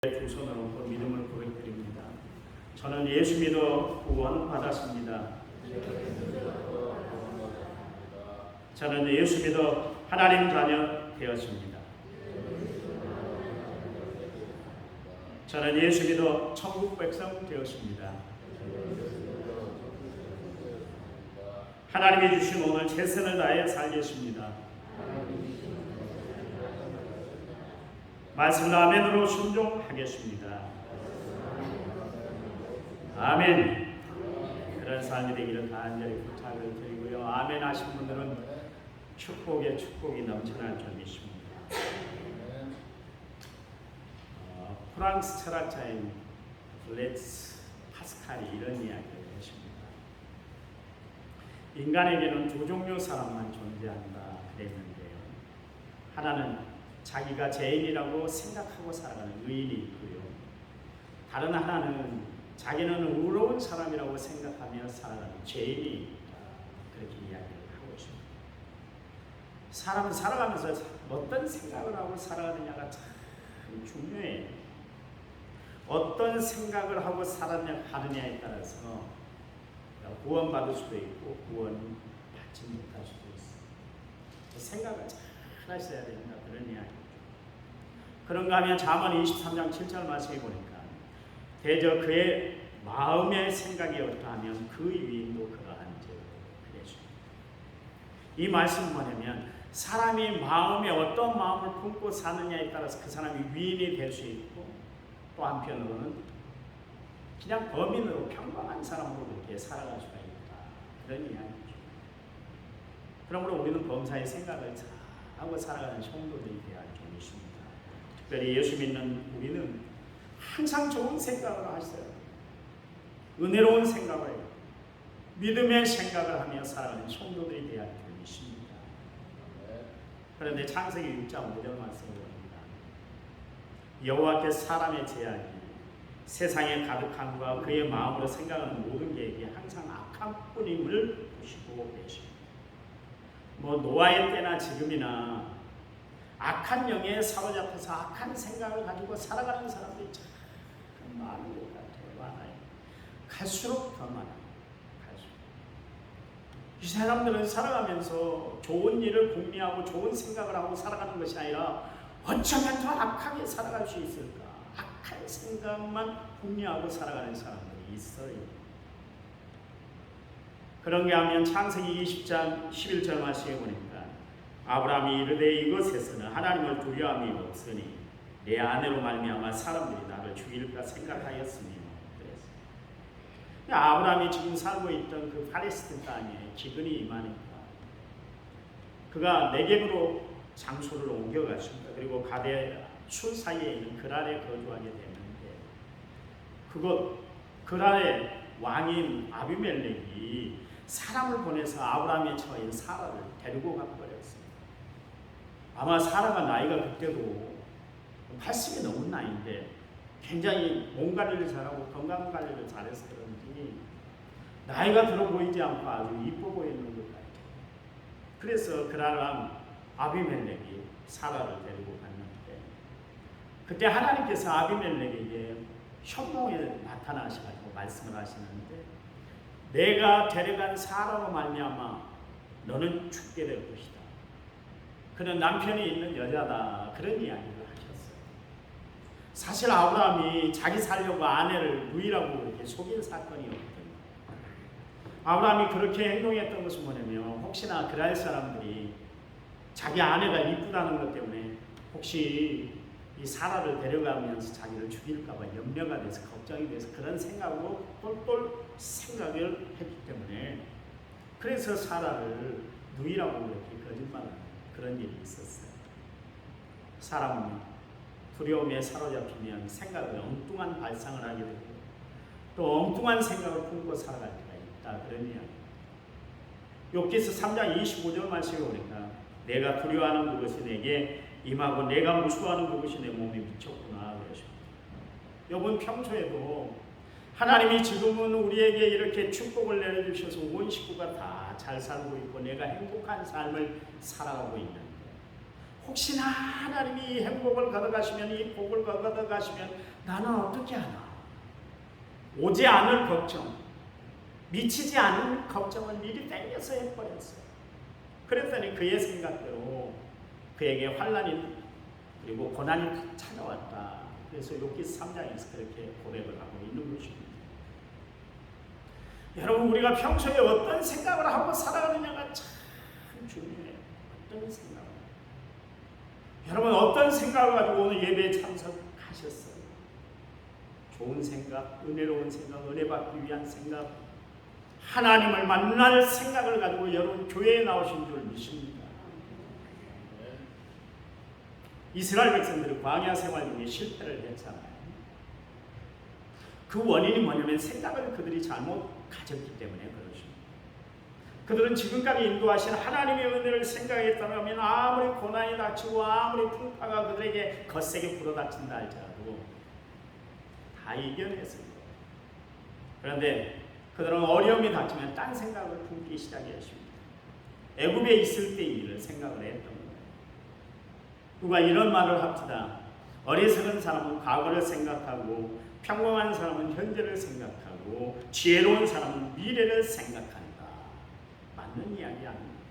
두 손을 얹고 믿음을 고백드립니다. 저는 예수 믿어 구원 받았습니다. 저는 예수 믿어 하나님 자녀 되었습니다. 저는 예수 믿어 천국 백성 되었습니다. 하나님이 주신 오늘 최선을 다해 살겠습니다. 말씀을 아멘으로 순종하겠습니다. 아멘. 그런 삶이 되기를 간절히 부탁을 드리고요. 아멘 하신 분들은 축복에 축복이 넘쳐날 줄 믿습니다. 프랑스 철학자인 블레츠 파스칼이 이런 이야기를 했습니다. 인간에게는 두 종류 사람만 존재한다 그랬는데요. 하나는 자기가 죄인이라고 생각하고 살아가는 의인이 있고요. 다른 하나는 자기는 의로운 사람이라고 생각하며 살아가는 죄인이 있다. 그렇게 이야기를 하고 있습니다. 사람은 살아가면서 어떤 생각을 하고 살아가느냐가 참 중요해요. 어떤 생각을 하고 살아가느냐에 따라서 구원받을 수도 있고 구원받지 못할 수도 있어요. 생각을 잘 하셔야 된다. 그런 이야기. 그런가 하면 잠언 23장 7절 말씀에 보니까 대저 그의 마음의 생각이 어떠하면 그 유인도 그러한즉 그랬습니다. 이 말씀은 뭐냐면 사람이 마음에 어떤 마음을 품고 사느냐에 따라서 그 사람이 위인이 될 수 있고 또 한편으로는 그냥 범인으로 평범한 사람으로 그렇게 살아갈 수가 있다. 그런 이야기죠. 그러므로 우리는 범사의 생각을 잘 하고 살아가는 성도들이 되어야 할 줄 믿습니다. 특별히 예수 믿는 우리는 항상 좋은 생각을 하셔요. 은혜로운 생각을 해요. 믿음의 생각을 하며 살아가는 성도들이 되어야 할 줄 믿습니다. 그런데 창세기 6장 5절 말씀을 봅니다. 여호와께서 사람의 죄악이 세상에 가득함과 그의 마음으로 생각하는 모든 계획이 항상 악한 뿐임을 보시고 계십니다. 노아의 때나 지금이나 악한 영에 사로잡혀서 악한 생각을 가지고 살아가는 사람들이 참 많은 것 같아요. 많아요. 갈수록 더 많아요. 갈수록. 이 사람들은 살아가면서 좋은 일을 궁리하고 좋은 생각을 하고 살아가는 것이 아니라 어쩌면 더 악하게 살아갈 수 있을까? 악한 생각만 궁리하고 살아가는 사람들이 있어요. 그런가 하면 창세기 20장 11절 말씀에 보니까 아브라함이 이르되 이곳에서는 하나님을 두려움이 없으니 내 아내로 말미암아 사람들이 나를 죽일까 생각하였으며 그랬어요. 아브라함이 지금 살고 있던 그 팔레스틴 땅에 기근이 임하니까 그가 네겝으로 장소를 옮겨갔습니다. 그리고 가데 술 사이에 있는 그랄에 거주하게 되는데 그곳 그랄의 왕인 아비멜렉이 사람을 보내서 아브라함의 처인 사라를 데리고 가버렸습니다. 아마 사라가 나이가 그때도 80이 넘은 나이인데 굉장히 몸 관리를 잘하고 건강 관리를 잘해서 그런지 나이가 들어 보이지 않고 아주 이뻐 보이는 것 같아요. 그래서 그랄왕 아비멜렉이 사라를 데리고 갔는데 그때 하나님께서 아비멜렉에게 현몽에 나타나셔가지고 말씀을 하시는데 내가 데려간 사라로 말미암아 너는 죽게 될 것이다. 그는 남편이 있는 여자다. 그런 이야기를 하셨어요. 사실 아브라함이 자기 살려고 아내를 누이라고 그렇게 속인 사건이 없거든요. 아브라함이 그렇게 행동했던 것은 뭐냐면 혹시나 그랄 사람들이 자기 아내가 이쁘다는 것 때문에 혹시 이 사라를 데려가면서 자기를 죽일까봐 염려가 돼서 걱정이 돼서 그런 생각으로 똘똘 생각을 했기 때문에 그래서 사라를 누이라고 그렇게 거짓말하는 그런 일이 있었어요. 사람은 두려움에 사로잡히면 생각을 엉뚱한 발상을 하게 되고 또 엉뚱한 생각을 품고 살아갈 때가 있다. 그런 이야기. 욥기서 3장 25절 말씀에 보니까 내가 두려워하는 그것이 내게 임하고 내가 무서워하는 그것이 내 몸에 미쳤구나 그러십니다. 욥은 평소에도 하나님이 지금은 우리에게 이렇게 축복을 내려주셔서 온 식구가 다 잘 살고 있고 내가 행복한 삶을 살아가고 있는데 혹시나 하나님이 행복을 가져가시면, 이 복을 가져가시면 나는 어떻게 하나? 오지 않을 걱정, 미치지 않을 걱정을 미리 땡겨서 해버렸어요. 그랬더니 그의 생각대로 그에게 환난이 그리고 고난이 찾아왔다. 그래서 욥기 3장에서 그렇게 고백을 하고 있는 것입니다. 여러분, 우리가 평소에 어떤 생각을 하고 살아가느냐가 참 중요해요. 어떤 생각을. 여러분, 어떤 생각을 가지고 오늘 예배에 참석하셨어요? 좋은 생각, 은혜로운 생각, 은혜 받기 위한 생각, 하나님을 만날 생각을 가지고 여러분 교회에 나오신 줄 믿습니다. 이스라엘 백성들이 광야 생활 중에 실패를 했잖아요. 그 원인이 뭐냐면 생각을 그들이 잘못 가졌기 때문에 그렇습니다. 그들은 지금까지 인도하신 하나님의 은혜를 생각했다면 아무리 고난이 닥치고 아무리 풍파가 그들에게 거세게 불어닥친다 할지라도 다 이겨냈습니다. 그런데 그들은 어려움이 닥치면 딴 생각을 품기 시작했습니다. 애굽에 있을 때 일을 생각을 했던 거예요. 누가 이런 말을 합시다. 어리석은 사람은 과거를 생각하고 평범한 사람은 현재를 생각하고 지혜로운 사람은 미래를 생각한다. 맞는 이야기 아닙니다.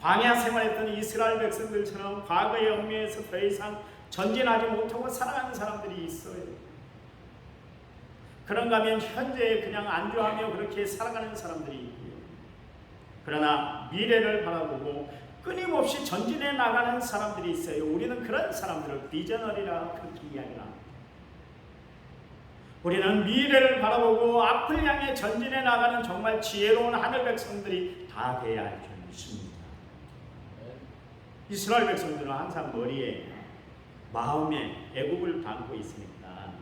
광야 생활했던 이스라엘 백성들처럼 과거의 얽매여서 더 이상 전진하지 못하고 살아가는 사람들이 있어요. 그런가 하면 현재에 그냥 안주하며 그렇게 살아가는 사람들이 있고요. 그러나 미래를 바라보고 끊임없이 전진해 나가는 사람들이 있어요. 우리는 그런 사람들을 비저너리라 그렇게 이야기를 합니다. 우리는 미래를 바라보고 앞을 향해 전진해 나가는 정말 지혜로운 하늘 백성들이 다 되어야 할 줄 믿습니다. 이스라엘 백성들은 항상 머리에 마음에 애굽을 담고 있으니까,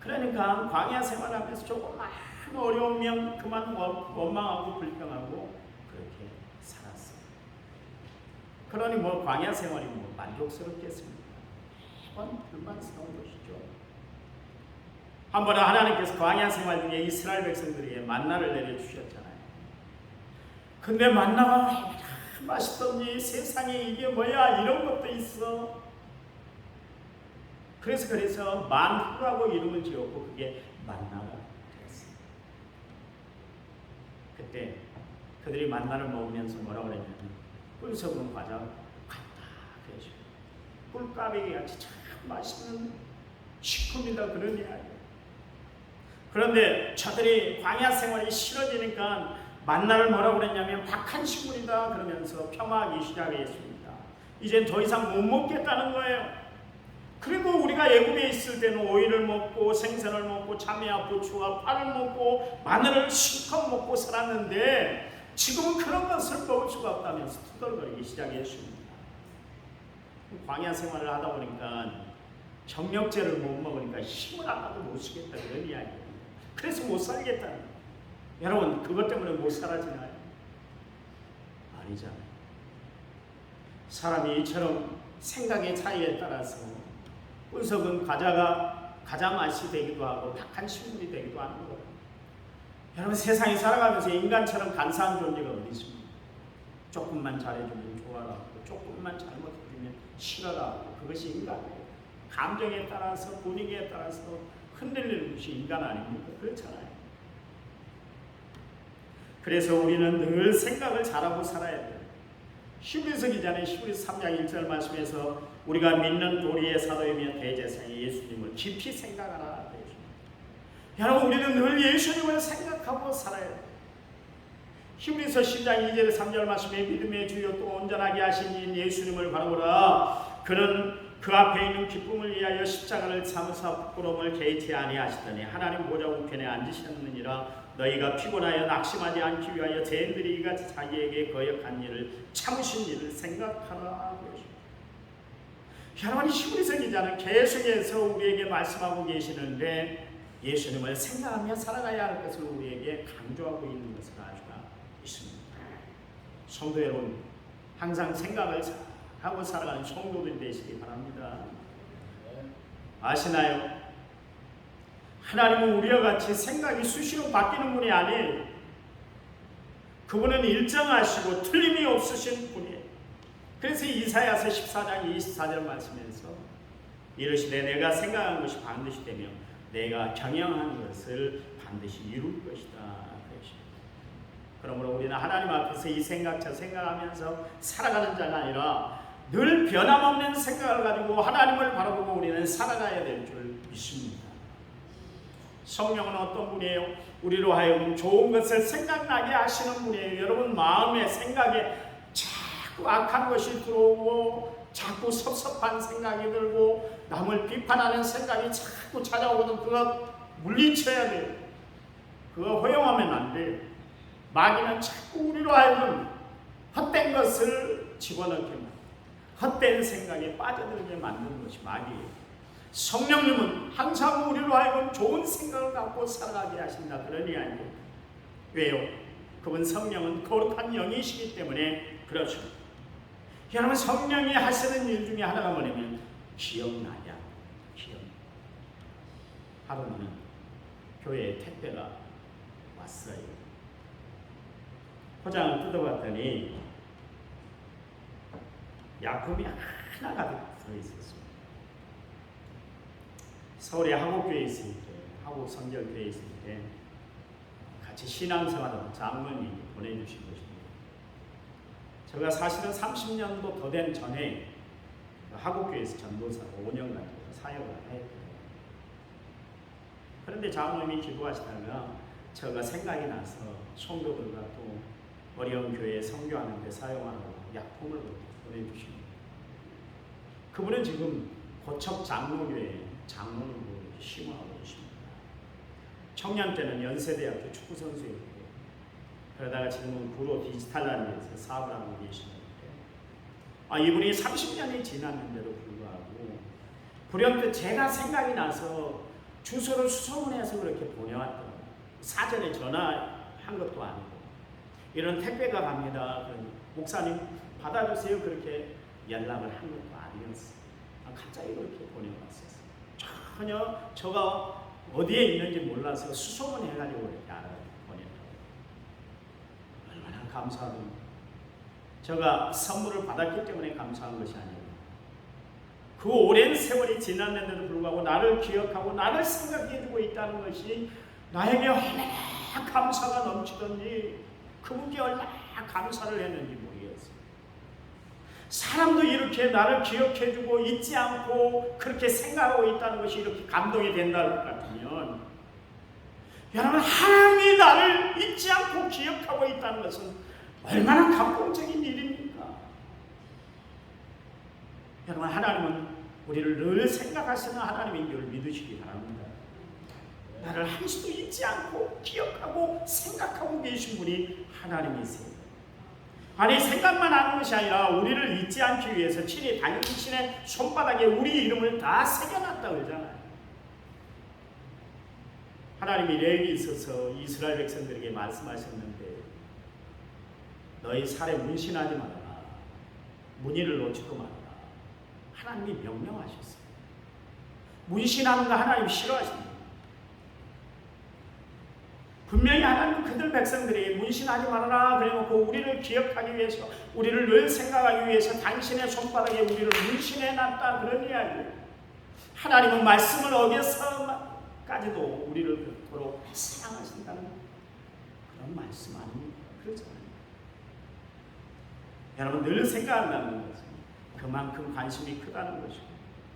그러니까 광야 생활하면서 조금만 어려우면 그만 원망하고 불평하고 그렇게 살았어요. 그러니 뭐 광야 생활이 뭐 만족스럽겠습니까? 매번 불만스러운 것이죠. 한 번은 하나님께서 광야 생활 중에 이스라엘 백성들에게 만나를 내려주셨잖아요. 근데 만나가 맛있던지 세상에 이게 뭐야 이런 것도 있어. 그래서 만후라고 이름을 지었고 그게 만나가 되었어요. 그때 그들이 만나를 먹으면서 뭐라고 그랬냐면 꿀 섞은 과자 같다 그랬죠. 꿀까베기 같이 참 맛있는 식품이다 그런 이야기. 그런데 저들이 광야 생활이 싫어지니까 만나를 뭐라고 그랬냐면 박한 식물이다 그러면서 폄하하기 시작했습니다. 이젠 더 이상 못 먹겠다는 거예요. 그리고 우리가 애굽에 있을 때는 오이를 먹고 생선을 먹고 참외와 부추와 파를 먹고 마늘을 실컷 먹고 살았는데 지금은 그런 것을 먹을 수가 없다면서 투덜거리기 시작했습니다. 광야 생활을 하다 보니까 정력제를 못 먹으니까 힘을 하나도 못 쓰겠다 그런 이야기예요. 그래서 못 살겠다는 거예요. 여러분 그것 때문에 못 살아지나요? 아니잖아요. 사람이 이처럼 생각의 차이에 따라서 꿀 섞은 과자가 가자 맛이 되기도 하고 박한 식물이 되기도 하는 거예요. 여러분 세상에 살아가면서 인간처럼 간사한 존재가 어디 있습니까? 조금만 잘해주면 좋아라고, 조금만 잘못해주면 싫어라고. 그것이 인간이에요. 감정에 따라서 분위기에 따라서 흔들리는 것이 인간 아닙니까? 그렇잖아요. 그래서 우리는 늘 생각을 잘하고 살아야 돼요. 히브리서 기자는 히브리서 3장 1절 말씀에서 우리가 믿는 도리의 사도이며 대제사장의 예수님을 깊이 생각하라. 여러분 우리는 늘 예수님을 생각하고 살아야 돼요. 히브리서 10장 2절 3절 말씀에 믿음의 주요 또 온전하게 하신 이 예수님을 바라보라. 그는 그 앞에 있는 기쁨을 위하여 십자가를 참으사 부끄러움을 개의치 아니하시더니 하나님 보좌 우편에 앉으셨느니라. 너희가 피곤하여 낙심하지 않기 위하여 죄인들이 이같이 자기에게 거역한 일을 참으신 일을 생각하라. 여러분 히브리서 기자는 계속해서 우리에게 말씀하고 계시는데 예수님을 생각하며 살아가야 할 것을 우리에게 강조하고 있는 것을 알 수가 있습니다. 성도 여러분 항상 생각을 하고 살아가는 성도들이 되시기 바랍니다. 아시나요? 하나님은 우리와 같이 생각이 수시로 바뀌는 분이 아니에요. 그분은 일정하시고 틀림이 없으신 분이에요. 그래서 이사야서 14장 24절 말씀에서 이르시되 내가 생각한 것이 반드시 되며 내가 경영한 것을 반드시 이룰 것이다. 그러므로 우리는 하나님 앞에서 이 생각 저 생각하면서 살아가는 자가 아니라 늘 변함없는 생각을 가지고 하나님을 바라보고 우리는 살아가야 될 줄 믿습니다. 성령은 어떤 분이에요? 우리로 하여금 좋은 것을 생각나게 하시는 분이에요. 여러분 마음의 생각에 자꾸 악한 것이 들어오고 자꾸 섭섭한 생각이 들고 남을 비판하는 생각이 자꾸 찾아오거든. 그거 물리쳐야 돼요. 그거 허용하면 안 돼요. 마귀는 자꾸 우리로 하여금 헛된 것을 집어넣게 만들고 헛된 생각에 빠져들게 만드는 것이 마귀예요. 성령님은 항상 우리로 하여금 좋은 생각을 갖고 살아가게 하신다. 그러니 아니에요. 왜요? 그분 성령은 거룩한 영이시기 때문에 그렇죠. 여러분 성령이 하시는 일 중에 하나가 뭐냐면 기억나냐? 기억. 하루는 교회에 택배가 왔어요. 포장을 뜯어봤더니 약품이 하나 가득 들어있었어요. 서울에 하곡교회 있을 때, 하곡 성결교회 있을 때 같이 신앙생활하던 장로님이 보내주신 것입니다. 제가 사실은 30년도 더 된 전에 하곡교회에서 전도사로 5년간 사역을 했거든요. 그런데 장로님이 기도하시다가 제가 생각이 나서 성도들과 또 어려운 교회에 선교하는 데 사용하라고 약품을 보내주십니다. 그분은 지금 고척 장로교회 장로님으로 심화하고 계십니다. 청년 때는 연세대학교 축구선수였고 그러다가 지금은 구로 디지털라인에서 사업을 하고 계시는데 이분이 30년이 지났는데도 불구하고 불현듯 제가 생각이 나서 주소를 수소문해서 그렇게 보내왔더라고요. 사전에 전화한 것도 아니고 이런 택배가 갑니다. 목사님 받아주세요. 그렇게 연락을 한 것도 아니었어요. 갑자기 그렇게 보내왔었어요. 전혀 저가 어디에 있는지 몰라서 수소문해가지고 이렇게 보냈다고. 얼마나 감사합니다. 제가 선물을 받았기 때문에 감사한 것이 아니고 그 오랜 세월이 지났는데도 불구하고 나를 기억하고 나를 생각해주고 있다는 것이 나에게 얼마나 감사가 넘치던지 그분께 얼마나 감사를 했는지 모르겠어요. 사람도 이렇게 나를 기억해주고 잊지 않고 그렇게 생각하고 있다는 것이 이렇게 감동이 된다는 것 같으면 여러분 하나님이 나를 잊지 않고 기억하고 있다는 것은 얼마나 감동적인 일입니까? 여러분 하나님은 우리를 늘 생각하시는 하나님인 줄 믿으시기 바랍니다. 나를 한시도 잊지 않고 기억하고 생각하고 계신 분이 하나님이세요. 아니 생각만 하는 것이 아니라 우리를 잊지 않기 위해서 친히 당신의 손바닥에 우리 이름을 다 새겨놨다 그러잖아요. 하나님이 레위기에 있어서 이스라엘 백성들에게 말씀하셨는데 너희 살에 문신하지 말아라. 무늬를 놓지도 말아라. 하나님이 명령하셨어요. 문신하는 거 하나님이 싫어하십니다. 분명히 하나님은 그들 백성들이 문신하지 말아라 그래놓고 우리를 기억하기 위해서 우리를 늘 생각하기 위해서 당신의 손바닥에 우리를 문신해놨다 그런 이야기예요. 하나님은 말씀을 어겨서까지도 우리를 그토록 사랑하신다는 그런 말씀 아닙니까? 그렇잖아요. 여러분 늘 생각한다는 것은 그만큼 관심이 크다는 것이고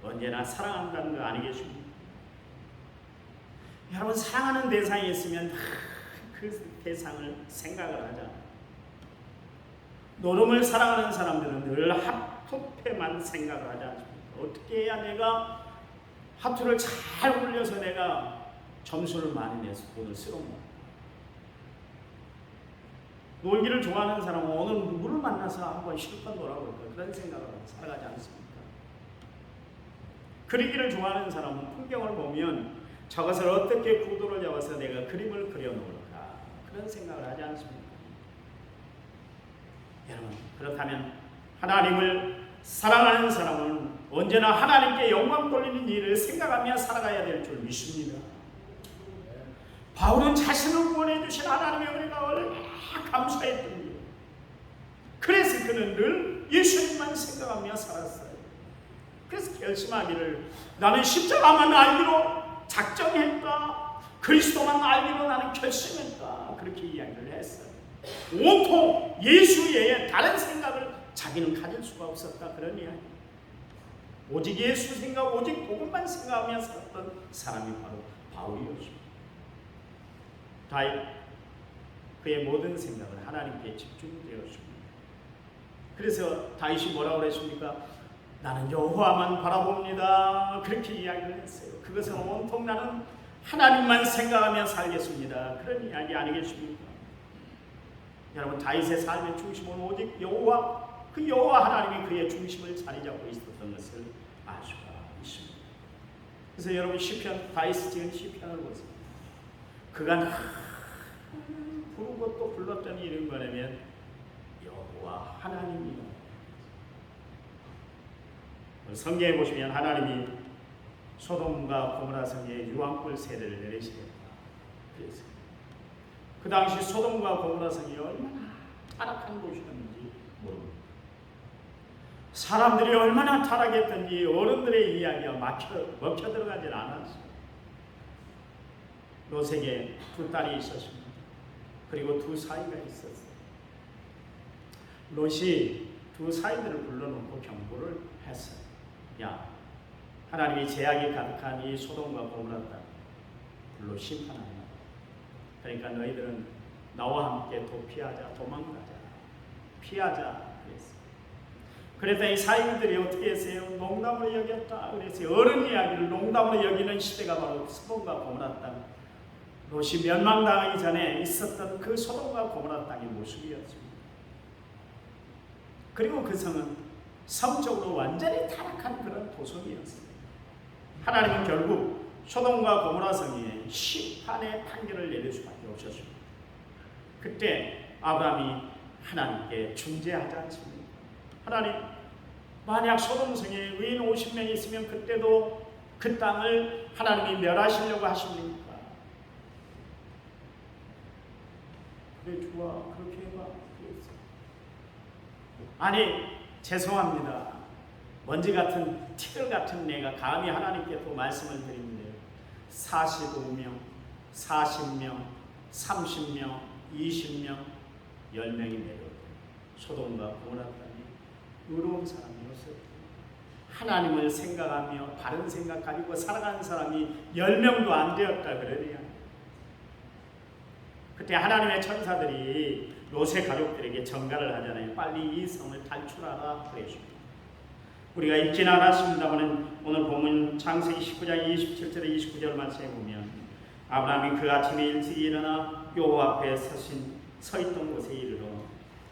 언제나 사랑한다는 거 아니겠습니까? 여러분 사랑하는 대상이 있으면 그 대상을 생각을 하잖아요. 노름을 사랑하는 사람들은 늘 하프페만 생각을 하지 않습니까? 어떻게 해야 내가 하프를 잘 굴려서 내가 점수를 많이 내서 돈을 쓸어먹을까? 놀기를 좋아하는 사람은 오늘 누구를 만나서 한번 실컷 놀아볼까? 그런 생각을 하고 살아가지 않습니까? 그리기를 좋아하는 사람은 풍경을 보면 저것을 어떻게 구도를 잡아서 내가 그림을 그려놓을까? 그런 생각을 하지 않습니까? 여러분 그렇다면 하나님을 사랑하는 사람은 언제나 하나님께 영광 돌리는 일을 생각하며 살아가야 될 줄 믿습니다. 바울은 자신을 구원해 주신 하나님의 은혜가 얼마나 감사했던지 그래서 그는 늘 예수님만 생각하며 살았어요. 그래서 결심하기를 나는 십자가만 알기로 작정했다. 그리스도만 알기로 나는 결심했다. 그렇게 이야기를 했어요. 온통 예수 외에 다른 생각을 자기는 가질 수가 없었다. 그런 이야기. 오직 예수 생각, 오직 복음만 생각하며 살았던 사람이 바로 바울이었습니다. 다윗 그의 모든 생각은 하나님께 집중되었습니다. 그래서 다윗이 뭐라고 그랬습니까? 나는 여호와만 바라봅니다. 그렇게 이야기를 했어요. 그것은 온통 나는 하나님만 생각하며 살겠습니다. 그런 이야기 아니겠습니까? 여러분, 다윗의 삶의 중심은 오직 여호와, 그 여호와 하나님이 그의 중심을 자리 잡고 있었던 것을 알 수가 있습니다. 그래서 여러분, 시편, 다윗이 지은 시편을 보세요. 그가 부르고 또 불렀더니 이런 거라면 여호와 하나님이요. 성경에 보시면 하나님이 소돔과 고모라 성에 유황불 세례를 내리시겠다. 그래서 그 당시 소돔과 고모라 성이 얼마나 타락한 곳이었는지 모릅니다. 사람들이 얼마나 타락했던지 어른들의 이야기가 먹혀 들어가질 않았어요. 롯에게 두 딸이 있었습니다. 그리고 두 사위가 있었어요. 롯이 두 사위들을 불러놓고 경고를 했어요. 야, 하나님이 죄악이 가득한 이 소돔과 고모라 땅 불로 심판한다. 그러니까 너희들은 나와 함께 도피하자, 도망가자, 피하자 그랬어요. 그랬더니 사위들이 어떻게 했어요? 농담으로 여겼다 그랬어요. 어른 이야기를 농담으로 여기는 시대가 바로 소돔과 고모라 땅, 롯이 멸망당하기 전에 있었던 그 소돔과 고모라 땅의 모습이었습니다. 그리고 그 성은 성적으로 완전히 타락한 그런 도성이었어요. 하나님은 결국 소돔과 고모라 성에 심판의 판결을 내릴 수밖에 없었습니다. 그때 아브라함이 하나님께 중재하지 않습니까? 하나님, 만약 소돔 성에 의인 50명이 있으면 그때도 그 땅을 하나님이 멸하시려고 하십니까? 그래 주와, 그렇게 해봐. 그랬어요. 아니, 죄송합니다. 먼지 같은 티끌 같은 내가 감히 하나님께 또 말씀을 드리는데 45명, 40명, 30명, 20명, 10명이 내려오고 소돔과 고모라 땅에 의로운 사람이었어요. 하나님을 생각하며 바른 생각 가지고 살아가는 사람이 10명도 안 되었다 그러네요. 그때 하나님의 천사들이 롯의 가족들에게 전가를 하잖아요. 빨리 이 성을 탈출하라 그랬습니다. 우리가 읽지는 않았습니다만 오늘 본문 창세기 19장 27절에 29절 말씀에 보면 아브라함이 그 아침에 일찍이 일어나 여호와 앞에 서 있던 곳에 이르러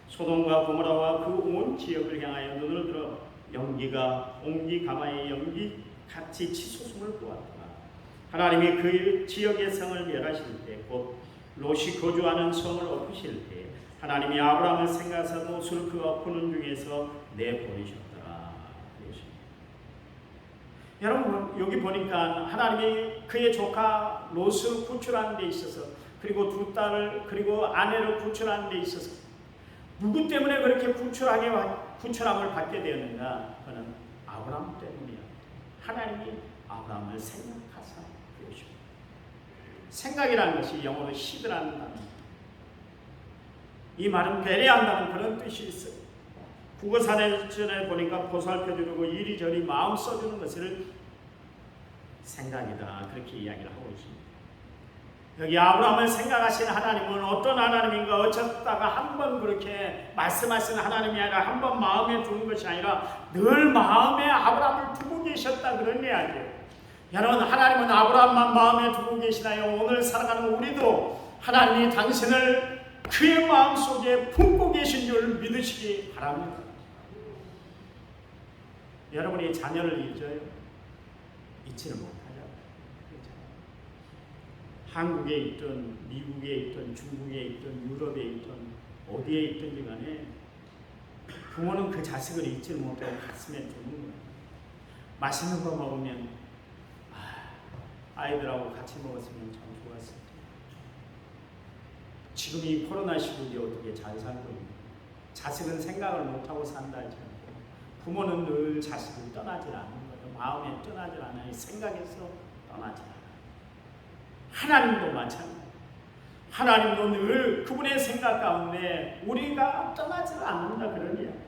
소돔과 고모라와 그 온 지역을 향하여 눈을 들어 연기가 옹기 가마의 연기 같이 치솟음을 보았다. 하나님이 그 지역의 성을 멸하실 때 곧 롯이 거주하는 성을 엎으실 때 하나님이 아브라함을 생각하사 롯을 그 엎는 중에서 내보내셨더라. 여러분, 여기 보니까 하나님이 그의 조카 롯을 구출하는 데 있어서, 그리고 두 딸을, 그리고 아내를 구출하는 데 있어서 누구 때문에 그렇게 구출함을 받게 되었는가? 그는 아브라함 때문이야. 하나님이 아브라함을 생각하사 그러십니다. 생각이라는 것이 영어로 시드라는 단어입니다. 이 말은 배려한다는 그런 뜻이 있어요. 국어사전에 보니까 보살펴주고 이리저리 마음 써주는 것을 생각이다, 그렇게 이야기를 하고 있습니다. 여기 아브라함을 생각하신 하나님은 어떤 하나님인가? 어쩌다가 한번 그렇게 말씀하시는 하나님이 아니라 한번 마음에 두는 것이 아니라 늘 마음에 아브라함을 두고 계셨다, 그런 이야기예요. 여러분, 하나님은 아브라함만 마음에 두고 계시나요? 오늘 살아가는 우리도 하나님이 당신을 그의 마음속에 품고 계신 줄 믿으시기 바랍니다. 여러분이 자녀를 잊어요? 잊지를 못하죠. 한국에 있든 미국에 있든 중국에 있든 유럽에 있든 어디에 있든지 간에 부모는 그 자식을 잊지를 못하고 가슴에 두는 거예요. 맛있는 거 먹으면 아이들하고 같이 먹었으면 참 좋았을 텐데. 지금 이 코로나 시국에 어떻게 잘 살고 있는가? 자식은 생각을 못하고 산다 하지 않고 부모는 늘 자식을 떠나질 않는 거예요. 마음에 떠나질 않아요. 생각에서 떠나질 않아요. 하나님도 마찬가지예요. 하나님도 늘 그분의 생각 가운데 우리가 떠나질 않는다 그런 이야기.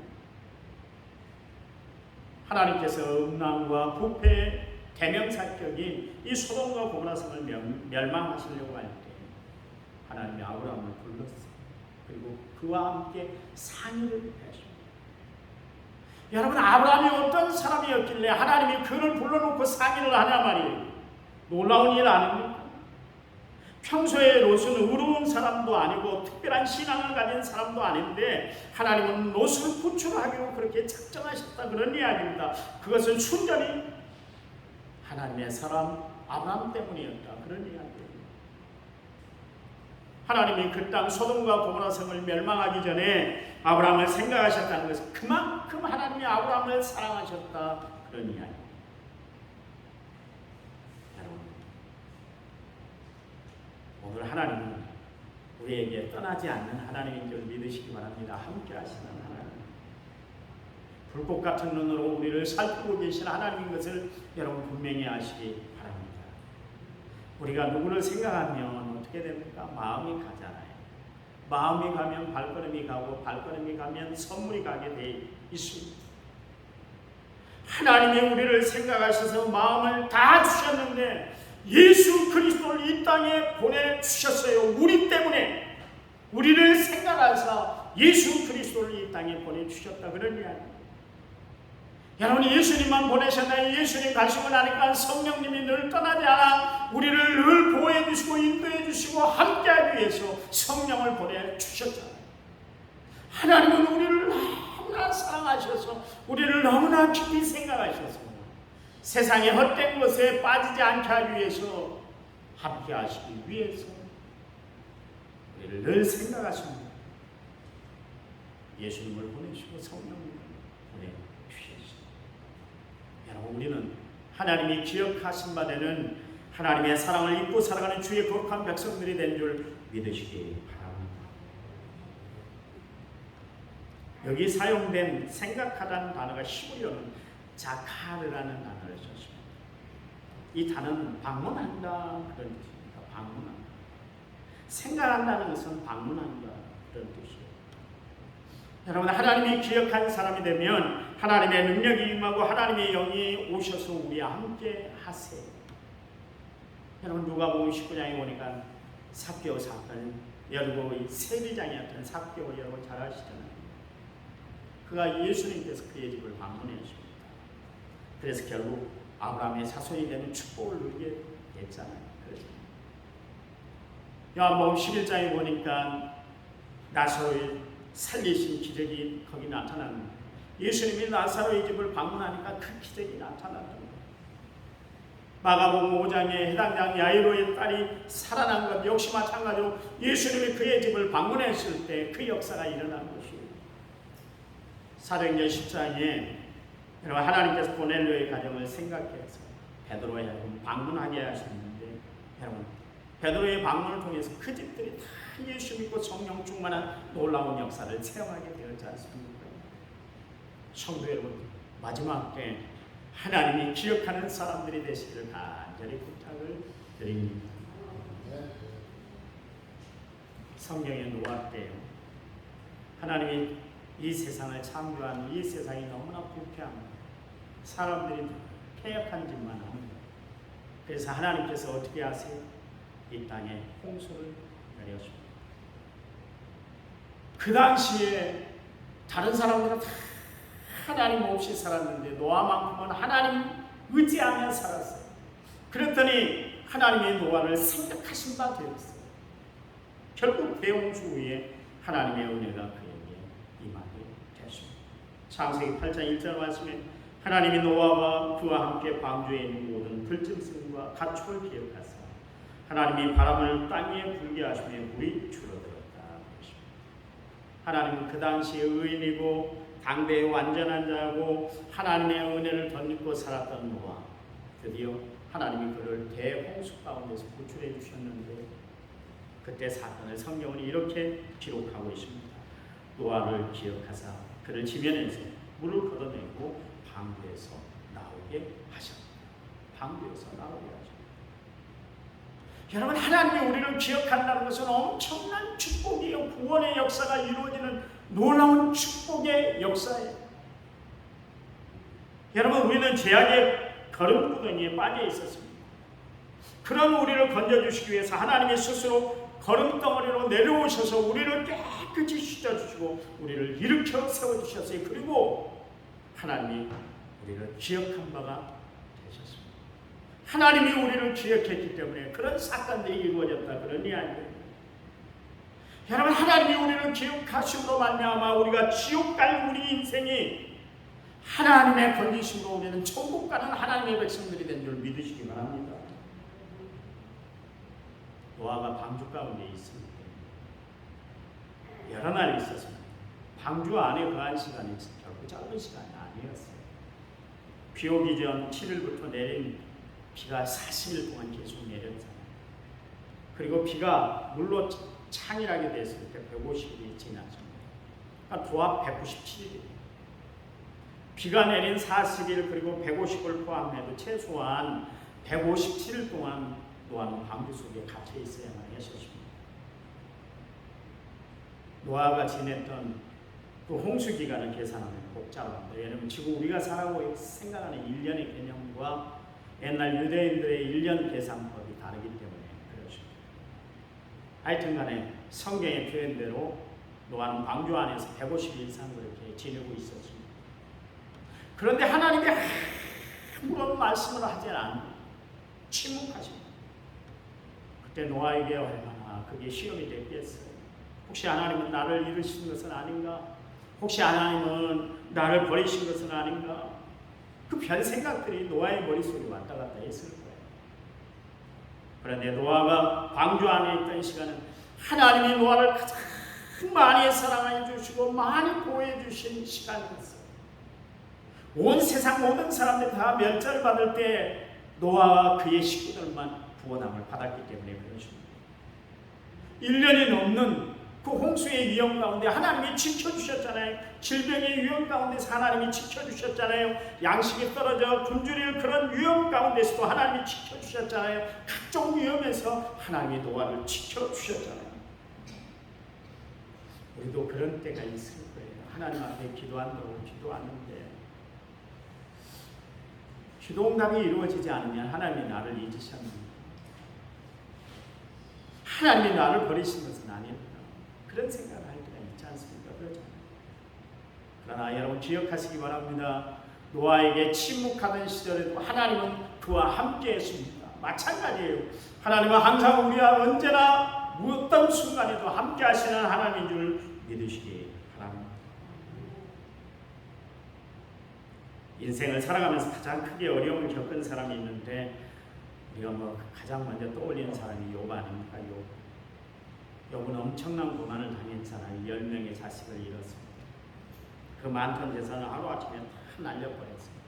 하나님께서 음란과 부패의 대명사격인 이 소돔과 고모라 성을 멸망하시려고 할 때 하나님이 아브라함을 불렀어요. 그리고 그와 함께 상의를 하십니다. 여러분, 아브라함이 어떤 사람이었길래 하나님이 그를 불러놓고 상의를 하냐 말이에요. 놀라운 일 아닙니까? 평소에 롯은 의로운 사람도 아니고 특별한 신앙을 가진 사람도 아닌데 하나님은 롯을 구출하기로 그렇게 작정하셨다 그런 이야기입니다. 그것은 순전히 하나님의 사람 아브라함 때문이었다 그런 이야기입니다. 하나님이 그 땅 소돔과 고모라 성을 멸망하기 전에 아브라함을 생각하셨다는 것은 그만큼 하나님이 아브라함을 사랑하셨다 그런 이야기입니다. 오늘 하나님은 우리에게 떠나지 않는 하나님인 줄 믿으시기 바랍니다. 함께 하시는 하나님, 불꽃 같은 눈으로 우리를 살피고 계신 하나님인 것을 여러분 분명히 아시기 바랍니다. 우리가 누구를 생각하면 어떻게 됩니까? 마음이 가잖아요. 마음이 가면 발걸음이 가고 발걸음이 가면 선물이 가게 돼 있습니다. 하나님이 우리를 생각하셔서 마음을 다 주셨는데 예수 그리스도를 이 땅에 보내주셨어요. 우리 때문에 우리를 생각하사 예수 그리스도를 이 땅에 보내주셨다 그런 이야기입니다. 여러분, 예수님만 보내셨나요? 예수님 가시고 나니까 성령님이 늘 떠나지 않아 우리를 늘 보호해 주시고 인도해 주시고 함께하기 위해서 성령을 보내주셨잖아요. 하나님은 우리를 너무나 사랑하셔서 우리를 너무나 깊이 생각하셔서 세상의 헛된 것에 빠지지 않게 하기 위해서 함께 하시기 위해서 우리를 늘 생각하십니다. 예수님을 보내시고 성령님을 보내주셨습니다. 여러분, 우리는 하나님이 기억하신 바 되는 하나님의 사랑을 잊고 살아가는 주의 거룩한 백성들이 된 줄 믿으시기 바랍니다. 여기 사용된 생각하다는 단어가 히브리어는 자카르라는 단어를 썼습니다. 이 단어는 방문한다 그런 뜻입니다. 방문한다. 생각한다는 것은 방문한다 그런 뜻이에요. 여러분, 하나님이 기억한 사람이 되면 하나님의 능력이 임하고 하나님의 영이 오셔서 우리와 함께 하세요. 여러분, 누가복음 19장에 보니까 삭개오 사건, 여러분 세리장이었던 삭개오 여러분 잘 아시잖아요. 그가 예수님께서 그의 집을 방문했습니다. 그래서 결국 아브라함의 자손이 되는 축복을 누리게 됐잖아요. 그렇죠? 요한복음 11장에 보니까 나사로를 살리신 기적이 거기 나타납니다. 예수님이 나사로의 집을 방문하니까 그 기적이 나타났던 거예요. 마가복음 5장에 해당장 야이로의 딸이 살아난 것 역시 마찬가지로 예수님이 그의 집을 방문했을 때 그 역사가 일어난 것이에요. 사도행전 10장에 여러분, 하나님께서 고넬료의 가정을 생각해서 베드로의 방문하게 하셨는데 여러분, 베드로의 방문을 통해서 그 집들이 다 예수 믿고 성령 충만한 놀라운 역사를 체험하게 되었지 않습니까? 성도 여러분, 마지막 때 하나님이 기억하는 사람들이 되시기를 간절히 부탁을 드립니다. 성경의 노아 때요, 하나님이 이 세상을 창조한 이 세상이 너무나 부패합니다. 사람들이 패역한 짓만 합니다. 그래서 하나님께서 어떻게 하세요? 이 땅에 홍수를 내려줍니다. 그 당시에 다른 사람들은 다 하나님 없이 살았는데 노아만큼은 하나님 의지하며 살았어요. 그랬더니 하나님의 노아를 생각하신 바 되었어요. 결국 대홍수 후에 하나님의 은혜가 그에게 임하게 됐습니다. 창세기 8장 1절 말씀에 하나님이 노아와 그와 함께 방주에 있는 모든 들짐승과 가축을 기억하사 하나님이 바람을 땅에 불게 하시며 물이 줄어들었다. 하나님은 그 당시에 의인이고 당대의 완전한 자고 하나님의 은혜를 덧입고 살았던 노아, 드디어 하나님이 그를 대홍수 가운데서 구출해 주셨는데 그때 사건을 성경은 이렇게 기록하고 있습니다. 노아를 기억하사 그를 지면에서 물을 걷어내고 방주에서 나오게 하셨다. 방주에서 나오게 하셨다. 여러분, 하나님이 우리를 기억한다는 것은 엄청난 축복이요, 구원의 역사가 이루어지는 놀라운 축복의 역사예요. 여러분, 우리는 죄악의 거름구덩이에 빠져 있었습니다. 그런 우리를 건져주시기 위해서 하나님이 스스로 거름덩어리로 내려오셔서 우리를 깨끗이 씻어주시고 우리를 일으켜 세워주셨어요. 그리고 하나님이 우리를 기억한 바가 되셨습니다. 하나님이 우리를 기억했기 때문에 그런 사건들이 이루어졌다, 그런 이야기예요. 여러분, 하나님이 우리를 기억하심으로 말미암아 우리가 지옥 갈 우리 인생이 하나님의 건지심으로 우리는 천국 가는 하나님의 백성들이 된 줄 믿으시기 바랍니다. 노아가 방주 가운데 있습니다. 여러 날 있었습니다. 방주 안에 거한 시간이 결코 짧은 시간이 아니었어요. 비 오기 전 7일부터 내린 비가 40일 동안 계속 내렸잖아요. 그리고 비가 물로 창일하게 됐을 때 150일이 지났습니다. 그러니까 도합 197일이에요. 비가 내린 40일 그리고 150을 포함해도 최소한 157일 동안 노아는 방주 속에 갇혀 있어야만 했었습니다. 노아가 지냈던 그 홍수 기간을 계산하면 복잡합니다. 왜냐하면 지금 우리가 살아가고 생각하는 1년의 개념과 옛날 유대인들의 1년 계산법이 다르기 때문에 그렇습니다. 하여튼 간에 성경의 표현대로 노아는 방주 안에서 150일 이상 그렇게 지내고 있었습니다. 그런데 하나님이 아무런 말씀을 하지 않고 침묵하십니다. 그때 노아에게 얼마나 그게 시험이 됐겠어요. 혹시 하나님은 나를 잃으신 것은 아닌가? 혹시 하나님은 나를 버리신 것은 아닌가? 그 별 생각들이 노아의 머릿속에 왔다 갔다 했을 거예요. 그런데 노아가 방주 안에 있던 시간은 하나님이 노아를 가장 많이 사랑해 주시고 많이 보호해 주신 시간이었어요. 온 세상 모든 사람들이 다 면제를 받을 때 노아와 그의 식구들만 구원함을 받았기 때문에 그렇습니다. 1년이 넘는 그 홍수의 위험 가운데 하나님이 지켜주셨잖아요. 질병의 위험 가운데서 하나님이 지켜주셨잖아요. 양식이 떨어져 굶주릴 그런 위험 가운데서도 하나님이 지켜주셨잖아요. 각종 위험에서 하나님이 노아를 지켜주셨잖아요. 우리도 그런 때가 있을 거예요. 하나님 앞에 기도한다고 기도하는데 기도 응답이 이루어지지 않으면 하나님이 나를 잊으셨는가? 하나님이 나를 버리신 것은 아닐까? 그런 생각을 할 때가 있지 않습니까? 그렇잖아요. 그러나 여러분 기억하시기 바랍니다. 노아에게 침묵하던 시절에도 하나님은 그와 함께 했습니다. 마찬가지예요. 하나님은 항상 우리와 언제나 어떤 순간에도 함께 하시는 하나님인 줄 믿으시기 바랍니다. 인생을 살아가면서 가장 크게 어려움을 겪은 사람이 있는데 우리가 가장 먼저 떠올리는 사람이 욥 아닙니까? 욥은 엄청난 고난을 당한 사람이 10명의 자식을 잃었습니다. 그 많던 재산을 하루아침에 다 날려버렸습니다.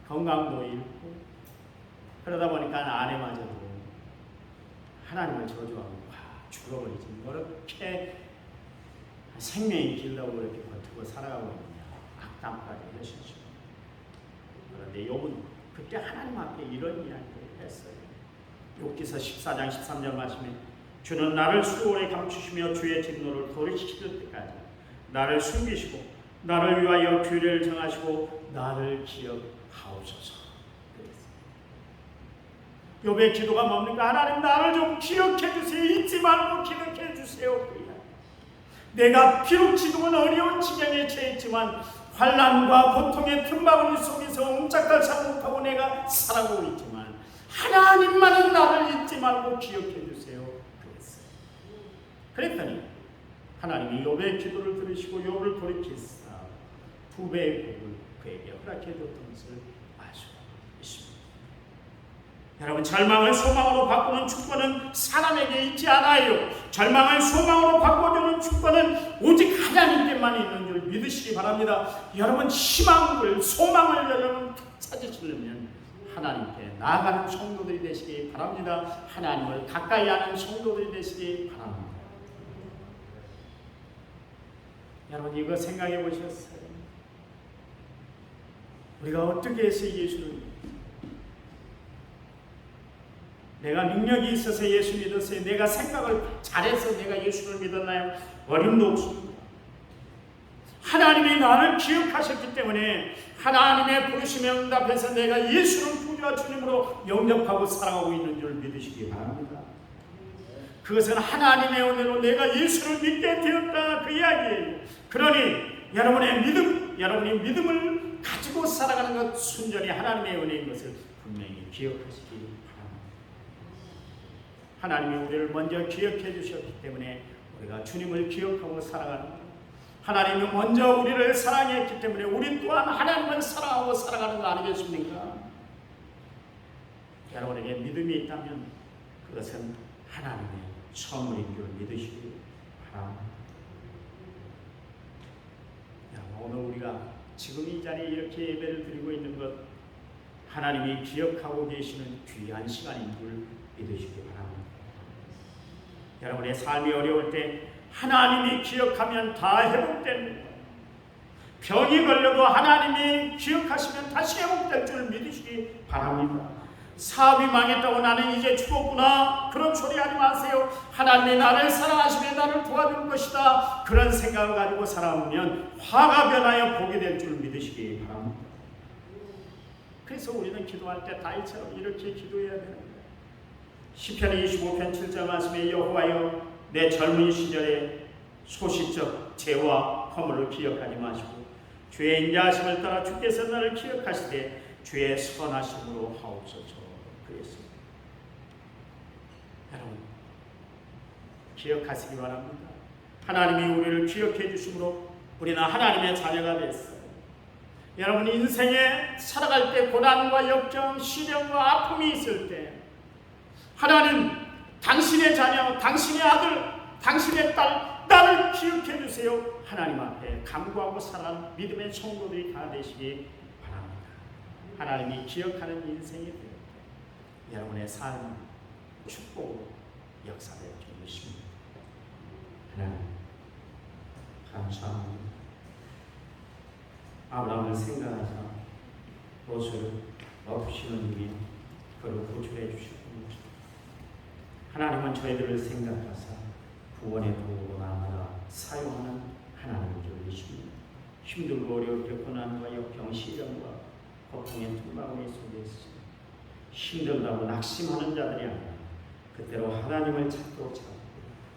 건강도 잃고 그러다 보니까 아내마저도 하나님을 저주하고 죽어버리지. 그렇게 생명이 길다고 그렇게 버티고 살아가고 있느냐. 악담까지 하셨습니다. 그런데 욥은 그때 하나님 앞에 이런 이야기를 했어요. 욥기서 14장 13절 말씀에 주는 나를 수월에 감추시며 주의 진노를 도리시킬 때까지 나를 숨기시고 나를 위하여 규례를 정하시고 나를 기억하옵소서. 욥의 기도가 뭡니까? 하나님 나를 좀 기억해 주세요. 잊지 말고 기억해 주세요. 내가 비록 지금은 어려운 지경에 처했지만 환난과 고통의 틈바구니 속에서 옴짝달싹 못하고 내가 살아가고 있지만 하나님만은 나를 잊지 말고 기억해 주세요. 그랬어요. 그랬더니 하나님이 욥의 기도를 들으시고 욥을 돌이키사 2배의 복을 그에게 허락해 줬던 것을 알 수가 있습니다. 여러분, 절망을 소망으로 바꾸는 축복은 사람에게 있지 않아요. 절망을 소망으로 바꿔주는 축복은 오직 하나님께만 있는 줄 믿으시기 바랍니다. 여러분, 희망을 소망을 여러분 찾으시려면 하나님께 나아가는 성도들이 되시기 바랍니다. 하나님을 가까이 하는 성도들이 되시기 바랍니다. 여러분 이거 생각해 보셨어요? 우리가 어떻게 해서 예수를 믿어요? 내가 능력이 있어서 예수 믿었어요? 내가 생각을 잘해서 내가 예수를 믿었나요? 어림도 없습니다. 하나님이 나를 기억하셨기 때문에 하나님의 부르심에 응답해서 내가 예수를 구주와 주님으로 영접하고 살아가고 있는 줄 믿으시기 바랍니다. 그것은 하나님의 은혜로 내가 예수를 믿게 되었다 그 이야기예요. 그러니 여러분이 믿음을 가지고 살아가는 것 순전히 하나님의 은혜인 것을 분명히 기억하시기 바랍니다. 하나님이 우리를 먼저 기억해 주셨기 때문에 우리가 주님을 기억하고 살아가는 것, 하나님이 먼저 우리를 사랑했기 때문에 우리 또한 하나님을 사랑하고 살아가는 거 아니겠습니까? 여러분에게 믿음이 있다면 그것은 하나님의 선물인 줄 믿으시기 바랍니다. 오늘 우리가 지금 이 자리에 이렇게 예배를 드리고 있는 것 하나님이 기억하고 계시는 귀한 시간인 줄 믿으시기 바랍니다. 여러분의 삶이 어려울 때 하나님이 기억하면 다 회복됩니다. 병이 걸려도 하나님이 기억하시면 다시 회복될 줄 믿으시기 바랍니다. 사업이 망했다고 나는 이제 죽었구나 그런 소리 하지 마세요. 하나님이 나를 사랑하시며 나를 도와줄 것이다 그런 생각을 가지고 살아오면 화가 변하여 복이 될 줄 믿으시기 바랍니다. 그래서 우리는 기도할 때 다윗처럼 이렇게 기도해야 되는 거예요. 시편 25편 7절 말씀에 여호와여 내 젊은 시절의 소시적 죄와 허물을 기억하지 마시고 주의 인자하심을 따라 주께서 나를 기억하시되 주의 선하심으로 하옵소서 그랬습니다. 여러분 기억하시기 바랍니다. 하나님이 우리를 기억해 주심으로 우리는 하나님의 자녀가 됐어요. 여러분 인생에 살아갈 때 고난과 역경, 시련과 아픔이 있을 때 하나님 당신의 자녀, 당신의 아들, 당신의 딸 나를 기억해 주세요. 하나님 앞에 간구하고 살아가는 믿음의 성도들이 다 되시기 바랍니다. 하나님이 기억하는 인생이 되어 여러분의 삶 축복으로 역사될 줄 믿습니다. 하나님 감사합니다. 아브라함을 생각하사 롯을 없이는 님이 그를 구출해 주셨습니다. 하나님은 저희들을 생각하사 구원의 도구로 나아가 사용하는 하나님인 줄 믿습니다. 힘들고 어려울 때 고난과 역경, 시련과 고통의 틈바구니 속에 있습니다. 힘들다고 낙심하는 자들이 아니라 그때로 하나님을 찾고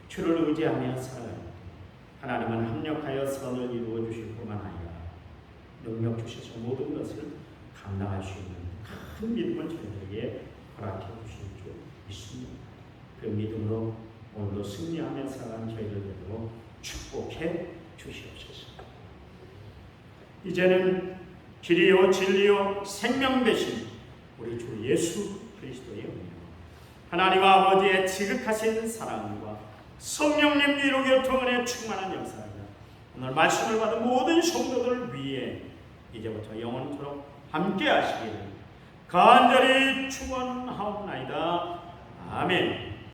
주를 의지하며 살아갑니다. 하나님은 합력하여 선을 이루어 주실 뿐만 아니라 능력 주셔서 모든 것을 감당할 수 있는 큰 믿음을 저희들에게 허락해 주실 줄 믿습니다. 그 믿음으로 오늘도 승리하며 살아가는 저희들에게도 축복해 주시옵소서. 이제는 길이요 진리요 생명 되신 우리 주 예수 그리스도의 은혜와 하나님 아버지의 지극하신 사랑과 성령님 위로교통은혜 충만한 역사가 오늘 말씀을 받은 모든 성도들 위해 이제부터 영원토록 함께 하시기를 간절히 축원하옵나이다. 아멘.